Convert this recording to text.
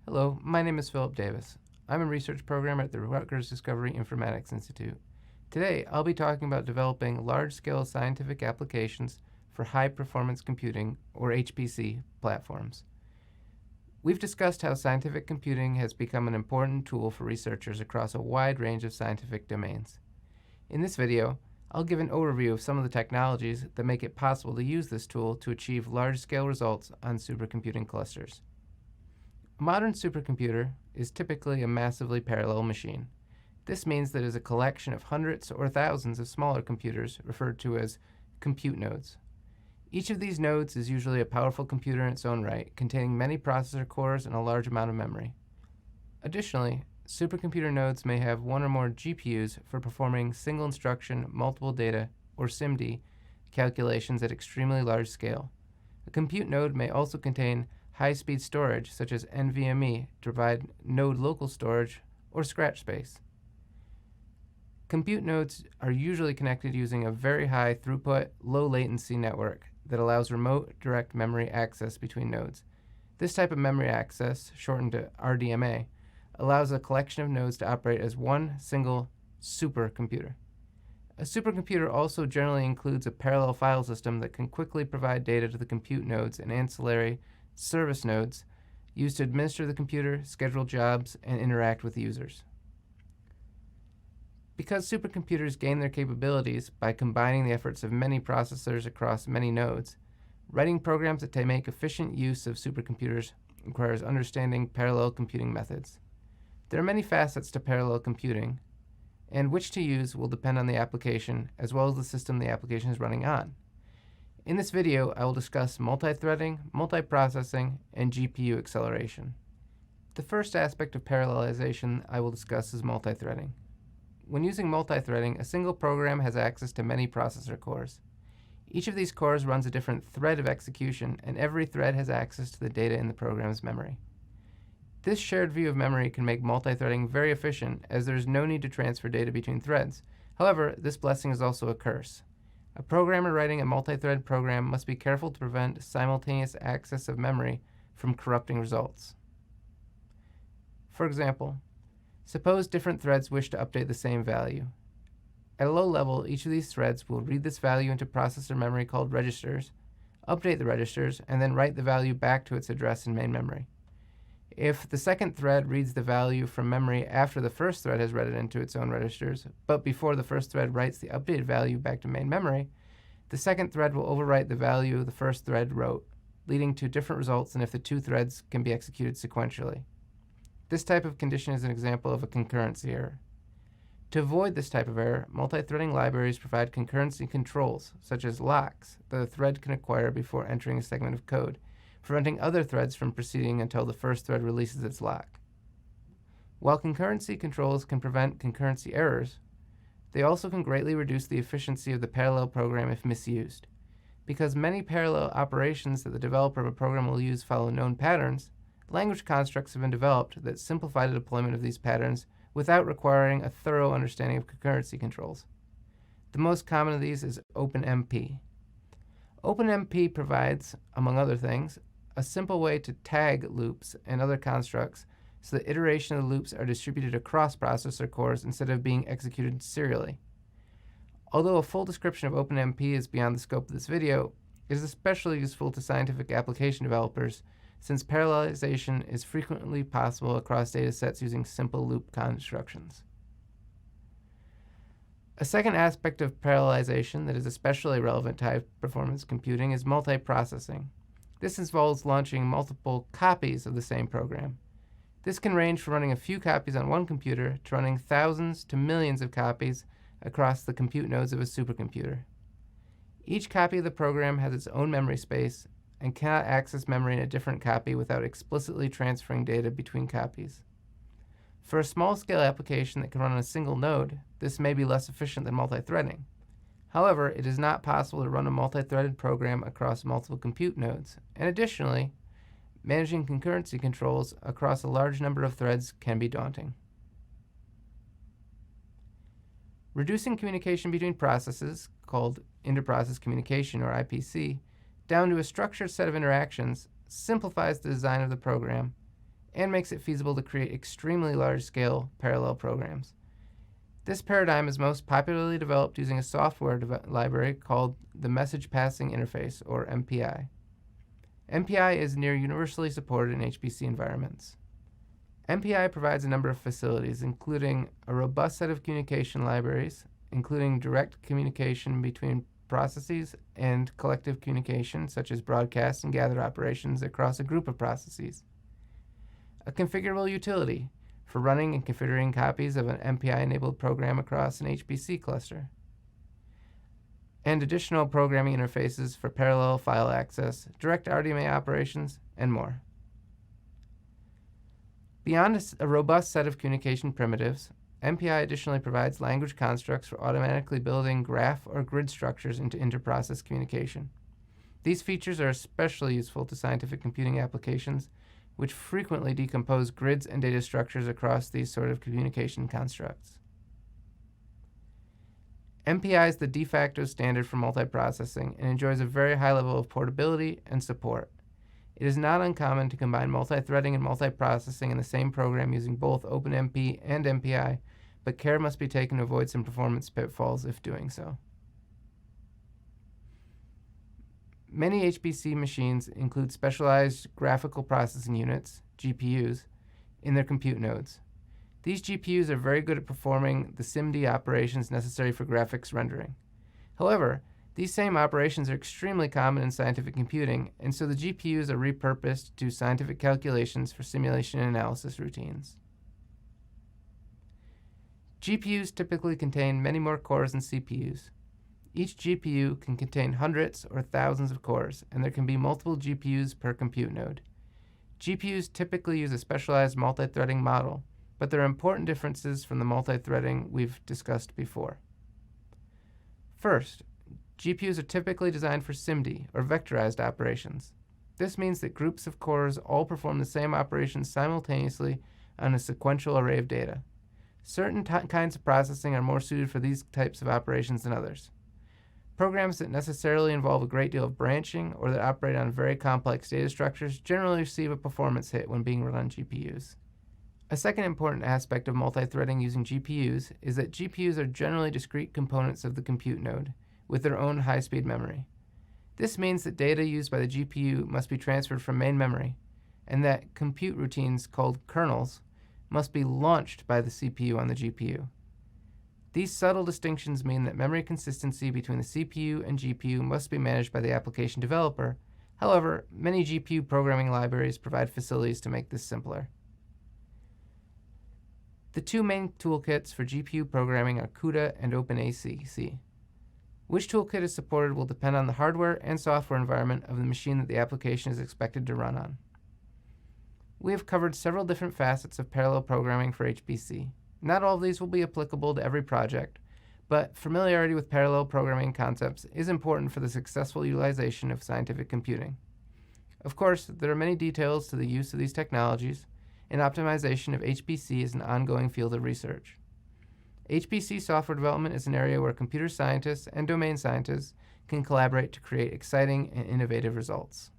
Hello, my name is Philip Davis. I'm a research programmer at the Rutgers Discovery Informatics Institute. Today, I'll be talking about developing large-scale scientific applications for high-performance computing, or HPC, platforms. We've discussed how scientific computing has become an important tool for researchers across a wide range of scientific domains. In this video, I'll give an overview of some of the technologies that make it possible to use this tool to achieve large-scale results on supercomputing clusters. A modern supercomputer is typically a massively parallel machine. This means that it is a collection of hundreds or thousands of smaller computers referred to as compute nodes. Each of these nodes is usually a powerful computer in its own right, containing many processor cores and a large amount of memory. Additionally, supercomputer nodes may have one or more GPUs for performing single instruction, multiple data, or SIMD calculations at extremely large scale. A compute node may also contain high-speed storage, such as NVMe, to provide node local storage or scratch space. Compute nodes are usually connected using a very high throughput, low latency network that allows remote direct memory access between nodes. This type of memory access, shortened to RDMA, allows a collection of nodes to operate as one single supercomputer. A supercomputer also generally includes a parallel file system that can quickly provide data to the compute nodes and ancillary service nodes used to administer the computer, schedule jobs, and interact with users. Because supercomputers gain their capabilities by combining the efforts of many processors across many nodes, writing programs that make efficient use of supercomputers requires understanding parallel computing methods. There are many facets to parallel computing, and which to use will depend on the application as well as the system the application is running on. In this video, I will discuss multithreading, multiprocessing, and GPU acceleration. The first aspect of parallelization I will discuss is multithreading. When using multithreading, a single program has access to many processor cores. Each of these cores runs a different thread of execution, and every thread has access to the data in the program's memory. This shared view of memory can make multithreading very efficient, as there is no need to transfer data between threads. However, this blessing is also a curse. A programmer writing a multi-thread program must be careful to prevent simultaneous access of memory from corrupting results. For example, suppose different threads wish to update the same value. At a low level, each of these threads will read this value into processor memory called registers, update the registers, and then write the value back to its address in main memory. If the second thread reads the value from memory after the first thread has read it into its own registers, but before the first thread writes the updated value back to main memory, the second thread will overwrite the value the first thread wrote, leading to different results than if the two threads can be executed sequentially. This type of condition is an example of a concurrency error. To avoid this type of error, multithreading libraries provide concurrency controls, such as locks, that a thread can acquire before entering a segment of code, preventing other threads from proceeding until the first thread releases its lock. While concurrency controls can prevent concurrency errors, they also can greatly reduce the efficiency of the parallel program if misused. Because many parallel operations that the developer of a program will use follow known patterns, language constructs have been developed that simplify the deployment of these patterns without requiring a thorough understanding of concurrency controls. The most common of these is OpenMP. OpenMP provides, among other things, a simple way to tag loops and other constructs so that iteration of the loops are distributed across processor cores instead of being executed serially. Although a full description of OpenMP is beyond the scope of this video, it is especially useful to scientific application developers since parallelization is frequently possible across data sets using simple loop constructions. A second aspect of parallelization that is especially relevant to high-performance computing is multiprocessing. This involves launching multiple copies of the same program. This can range from running a few copies on one computer to running thousands to millions of copies across the compute nodes of a supercomputer. Each copy of the program has its own memory space and cannot access memory in a different copy without explicitly transferring data between copies. For a small-scale application that can run on a single node, this may be less efficient than multithreading. However, it is not possible to run a multi-threaded program across multiple compute nodes, and additionally, managing concurrency controls across a large number of threads can be daunting. Reducing communication between processes, called interprocess communication or IPC, down to a structured set of interactions simplifies the design of the program and makes it feasible to create extremely large-scale parallel programs. This paradigm is most popularly developed using a software library called the Message Passing Interface, or MPI. MPI is near universally supported in HPC environments. MPI provides a number of facilities, including a robust set of communication libraries, including direct communication between processes and collective communication, such as broadcast and gather operations across a group of processes. A configurable utility for running and configuring copies of an MPI-enabled program across an HPC cluster. And additional programming interfaces for parallel file access, direct RDMA operations, and more. Beyond a robust set of communication primitives, MPI additionally provides language constructs for automatically building graph or grid structures into inter-process communication. These features are especially useful to scientific computing applications, which frequently decompose grids and data structures across these sort of communication constructs. MPI is the de facto standard for multiprocessing and enjoys a very high level of portability and support. It is not uncommon to combine multithreading and multiprocessing in the same program using both OpenMP and MPI, but care must be taken to avoid some performance pitfalls if doing so. Many HPC machines include specialized graphical processing units, GPUs, in their compute nodes. These GPUs are very good at performing the SIMD operations necessary for graphics rendering. However, these same operations are extremely common in scientific computing, and so the GPUs are repurposed to scientific calculations for simulation and analysis routines. GPUs typically contain many more cores than CPUs. Each GPU can contain hundreds or thousands of cores, and there can be multiple GPUs per compute node. GPUs typically use a specialized multithreading model, but there are important differences from the multithreading we've discussed before. First, GPUs are typically designed for SIMD, or vectorized operations. This means that groups of cores all perform the same operations simultaneously on a sequential array of data. Certain kinds of processing are more suited for these types of operations than others. Programs that necessarily involve a great deal of branching or that operate on very complex data structures generally receive a performance hit when being run on GPUs. A second important aspect of multithreading using GPUs is that GPUs are generally discrete components of the compute node, with their own high-speed memory. This means that data used by the GPU must be transferred from main memory, and that compute routines called kernels must be launched by the CPU on the GPU. These subtle distinctions mean that memory consistency between the CPU and GPU must be managed by the application developer. However, many GPU programming libraries provide facilities to make this simpler. The two main toolkits for GPU programming are CUDA and OpenACC. Which toolkit is supported will depend on the hardware and software environment of the machine that the application is expected to run on. We have covered several different facets of parallel programming for HPC. Not all of these will be applicable to every project, but familiarity with parallel programming concepts is important for the successful utilization of scientific computing. Of course, there are many details to the use of these technologies, and optimization of HPC is an ongoing field of research. HPC software development is an area where computer scientists and domain scientists can collaborate to create exciting and innovative results.